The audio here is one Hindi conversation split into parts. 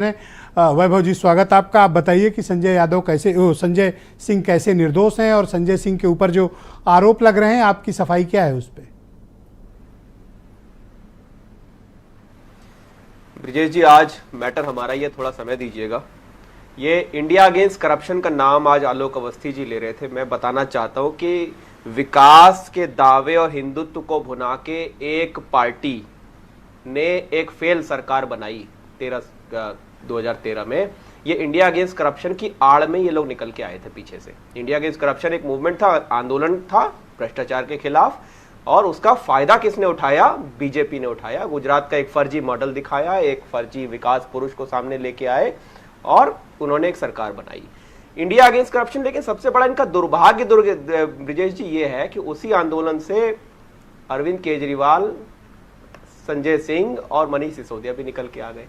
वैभव जी, स्वागत आपका। आप बताइए कि संजय सिंह कैसे निर्दोष हैं और संजय सिंह के ऊपर जो आरोप लग रहे हैं, आपकी सफाई क्या है उस पर? ब्रिजेश जी, आज मैटर हमारा ये थोड़ा समय दीजिएगा। ये इंडिया अगेंस्ट करप्शन का नाम आज आलोक अवस्थी जी ले रहे थे। मैं बताना चाहता हूं कि विकास के दावे और हिंदुत्व को भुना के एक पार्टी ने एक फेल सरकार बनाई 2013 में। ये इंडिया अगेंस्ट करप्शन की आड़ में ये लोग निकल के आए थे पीछे से। इंडिया अगेंस्ट करप्शन एक मूवमेंट था, आंदोलन था भ्रष्टाचार के खिलाफ, और उसका फायदा किसने उठाया? बीजेपी ने उठाया। गुजरात का एक फर्जी मॉडल दिखाया, एक फर्जी विकास पुरुष को सामने लेके आए और उन्होंने एक सरकार बनाई इंडिया अगेंस्ट करप्शन। लेकिन सबसे बड़ा इनका दुर्भाग्य ब्रिजेश जी ये है कि उसी आंदोलन से अरविंद केजरीवाल, संजय सिंह और मनीष सिसोदिया भी निकल के आ गए,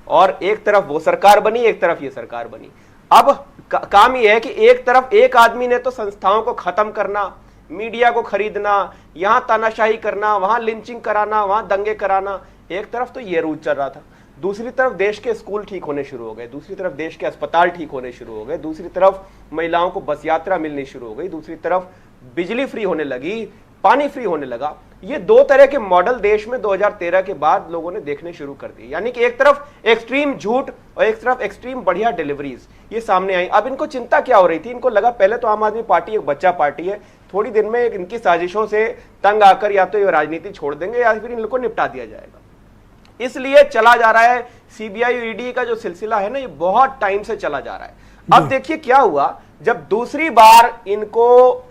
और एक तरफ वो सरकार बनी, एक तरफ ये सरकार बनी। अब काम ये है कि एक तरफ एक आदमी ने तो संस्थाओं को खत्म करना, मीडिया को खरीदना, यहां तानाशाही करना, वहां लिंचिंग कराना, वहां दंगे कराना, एक तरफ तो ये रूट चल रहा था। दूसरी तरफ देश के स्कूल ठीक होने शुरू हो गए, दूसरी तरफ देश के अस्पताल ठीक होने शुरू हो गए, दूसरी तरफ महिलाओं को बस यात्रा मिलनी शुरू हो गई, दूसरी तरफ बिजली फ्री होने लगी, पानी फ्री होने लगा। ये दो तरह के मॉडल देश में 2013 के बाद लोगों ने देखने शुरू कर दिए। यानी कि एक तरफ एक्सट्रीम झूठ और एक तरफ एक्सट्रीम बढ़िया डिलीवरीज ये सामने आई। अब इनको चिंता क्या हो रही थी? इनको लगा पहले तो आम आदमी पार्टी एक बच्चा पार्टी है, थोड़ी दिन में इनकी साजिशों से तंग आकर या तो ये राजनीति छोड़ देंगे या फिर इन लोगों को निपटा दिया जाएगा। इसलिए चला जा रहा है सीबीआई और ईडी का जो सिलसिला है ना, ये बहुत टाइम से चला जा रहा है। अब देखिए क्या हुआ, जब दूसरी बार इनको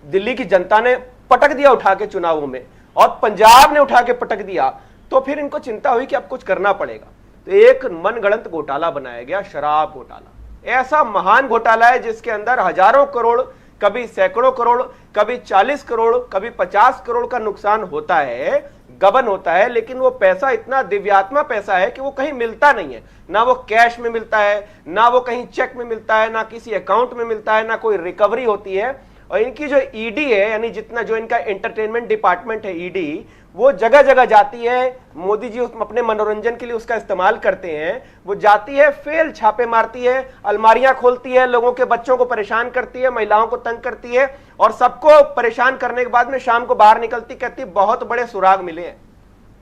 दिल्ली की जनता ने पटक दिया उठा के चुनावों में, और पंजाब ने उठा के पटक दिया, तो फिर इनको चिंता हुई कि अब कुछ करना पड़ेगा। तो एक मनगढ़ंत घोटाला बनाया गया, शराब घोटाला। ऐसा महान घोटाला है जिसके अंदर हजारों करोड़, कभी सैकड़ों करोड़, कभी 40 करोड़, कभी 50 करोड़ का नुकसान होता है, गबन होता है। लेकिन वो पैसा इतना दिव्यात्मा पैसा है कि वो कहीं मिलता नहीं है। ना वो कैश में मिलता है, ना वो कहीं चेक में मिलता है, ना किसी अकाउंट में मिलता है, ना कोई रिकवरी होती है। और इनकी जो ईडी है, यानी जितना जो इनका एंटरटेनमेंट डिपार्टमेंट है ईडी, वो जगह जगह जाती है। मोदी जी अपने मनोरंजन के लिए उसका इस्तेमाल करते हैं। वो जाती है, फेल छापे मारती है, अलमारियां खोलती है, लोगों के बच्चों को परेशान करती है, महिलाओं को तंग करती है, और सबको परेशान करने के बाद में शाम को बाहर निकलती, कहती बहुत बड़े सुराग मिले हैं।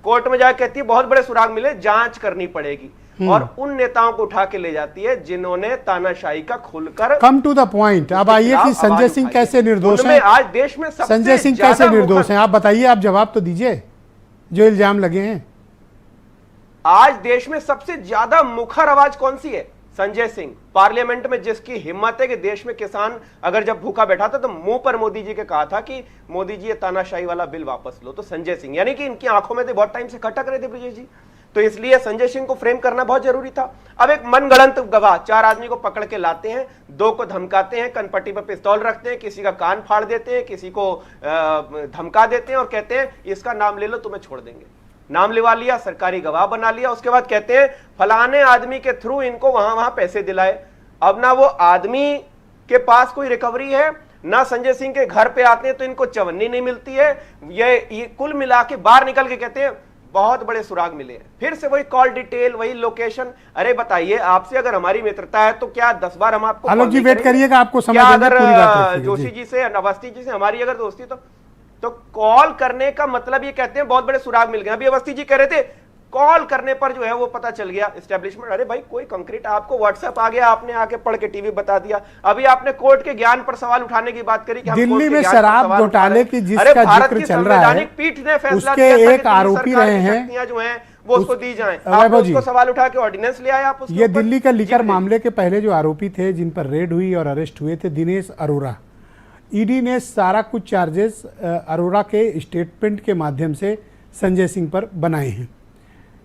कोर्ट में जाकर कहती है बहुत बड़े सुराग मिले, जांच करनी पड़ेगी। और उन नेताओं को उठा के ले जाती है जिन्होंने तानाशाही का खुलकर। Come to the point. अब आइए कि संजय सिंह कैसे निर्दोष हैं। आज देश में संजय सिंह कैसे निर्दोष हैं, आप बताइए, आप जवाब तो दीजिए जो इल्जाम लगे हैं। आज देश में सबसे ज्यादा मुखर आवाज कौन सी है? संजय सिंह। पार्लियामेंट में जिसकी हिम्मत है कि देश में किसान अगर जब भूखा बैठा था तो मुंह पर मोदी जी के कहा था कि मोदी जी ये तानाशाही वाला बिल वापस लो, तो संजय सिंह। यानी कि इनकी आंखों में तो बहुत टाइम से खटक रहे थे ब्रिजेश जी, तो इसलिए संजय सिंह को फ्रेम करना बहुत जरूरी था। अब एक मनगढ़ंत गवाह, 4 आदमी को पकड़ के लाते हैं, 2 को धमकाते हैं, कनपट्टी पर पिस्तौल रखते हैं, किसी का कान फाड़ देते हैं, किसी को धमका देते हैं और कहते हैं इसका नाम ले लो तुम्हें छोड़ देंगे। नाम लिवा लिया, सरकारी गवाह बना लिया, उसके बाद कहते हैं फलाने आदमी के थ्रू इनको वहां पैसे दिलाए। अब ना वो आदमी के पास कोई रिकवरी है, ना संजय सिंह के घर पे आते हैं तो इनको चवन्नी नहीं मिलती है। ये कुल मिला के बाहर निकल के कहते हैं बहुत बड़े सुराग मिले हैं। फिर से वही कॉल डिटेल, वही लोकेशन। अरे बताइए, आपसे अगर हमारी मित्रता है तो क्या 10 बार हम आपको आलोक जी वेट करिएगा, आपको समझ अगर जोशी जी से, अवस्थी जी से हमारी अगर दोस्ती तो कॉल करने का मतलब ये कहते हैं बहुत बड़े सुराग मिल गए। अभी अवस्थी जी कह रहे थे कॉल करने पर जो है वो पता चल गया एस्टेब्लिशमेंट। अरे भाई कोई कंक्रीट, आपको व्हाट्सएप आ गया, आपने आके पढ़ के टीवी बता दिया। अभी आपने कोर्ट के ज्ञान पर सवाल उठाने की बात करी कि दिल्ली में शराब घोटाले की जिसका जिक्र चल रहा है, पीठ ने फैसला उसके एक आरोपी रहे हैं जो है वो उसको दी जाए। आप उसको सवाल उठा के ऑर्डिनेंस ले आए। आप ये दिल्ली का लीकर मामले के पहले जो आरोपी थे जिन पर रेड हुई और अरेस्ट हुए थे, दिनेश अरोड़ा। ईडी ने सारा कुछ चार्जेस अरोड़ा के स्टेटमेंट के माध्यम से संजय सिंह पर बनाए हैं।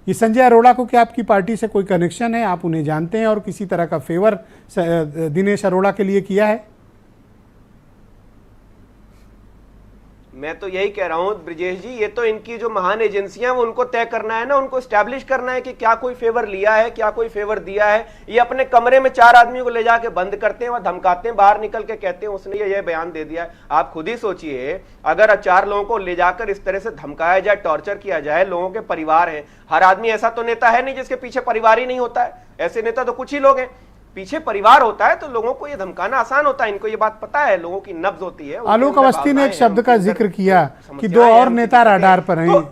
ये संजय अरोड़ा को क्या आपकी पार्टी से कोई कनेक्शन है, आप उन्हें जानते हैं और किसी तरह का फेवर दिनेश अरोड़ा के लिए किया है? मैं तो यही कह रहा हूं ब्रिजेश जी, ये तो इनकी जो महान एजेंसियां वो उनको तय करना है ना, उनको स्टैब्लिश करना है कि क्या कोई फेवर लिया है, क्या कोई फेवर दिया है। ये अपने कमरे में 4 आदमियों को ले जाके बंद करते हैं, वह धमकाते हैं, बाहर निकल के कहते हैं उसने ये बयान दे दिया है। आप खुद ही सोचिए, अगर 4 लोगों को ले जाकर इस तरह से धमकाया जाए, टॉर्चर किया जाए, लोगों के परिवार है, हर आदमी ऐसा तो नेता है नहीं जिसके पीछे परिवार ही नहीं होता है, ऐसे नेता तो कुछ ही लोग हैं, पीछे परिवार होता है, तो लोगों को ये धमकाना आसान होता है, इनको ये बात पता है, लोगों की नब्ज होती है। आलोक अवस्थी ने एक शब्द का जिक्र किया कि 2 और नेता राडार पर हैं,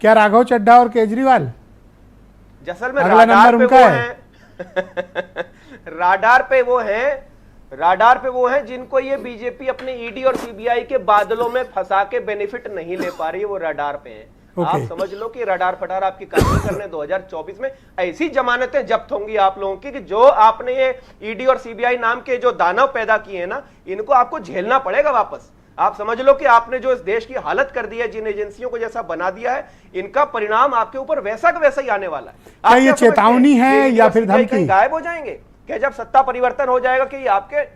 क्या राघव चड्ढा और केजरीवाल? असल में अगला नंबर उनका है। राडार पे वो हैं जिनको ये बीजेपी अपने ईडी और सीबीआई के बादलों में फंसा के बेनिफिट नहीं ले पा रही है, वो राडार पे हैं। आप समझ लो कि रडार फटार आपकी कार्रवाई करने 2024 में ऐसी जमानतें जब्त होंगी आप लोगों की कि जो आपने ये ईडी और सीबीआई नाम के जो दानव पैदा किए हैं ना, इनको आपको झेलना पड़ेगा वापस। आप समझ लो कि आपने जो इस देश की हालत कर दी है, जिन एजेंसियों को जैसा बना दिया है, इनका परिणाम आपके ऊपर वैसा का वैसा ही आने वाला है। क्या ये चेतावनी है या फिर धमकी? गायब हो जाएंगे क्या जब सत्ता परिवर्तन हो जाएगा? कि आपके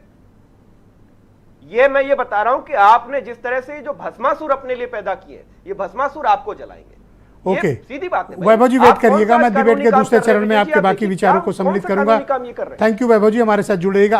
ये मैं ये बता रहा हूं कि आपने जिस तरह से जो भस्मासुर अपने लिए पैदा किए, ये भस्मासुर आपको जलाएंगे। ओके, सीधी बात है। वैभव जी वेट करिएगा, मैं डिबेट के दूसरे चरण में आपके बाकी विचारों को सम्मिलित करूंगा। थैंक यू वैभव जी, हमारे साथ जुड़ेगा।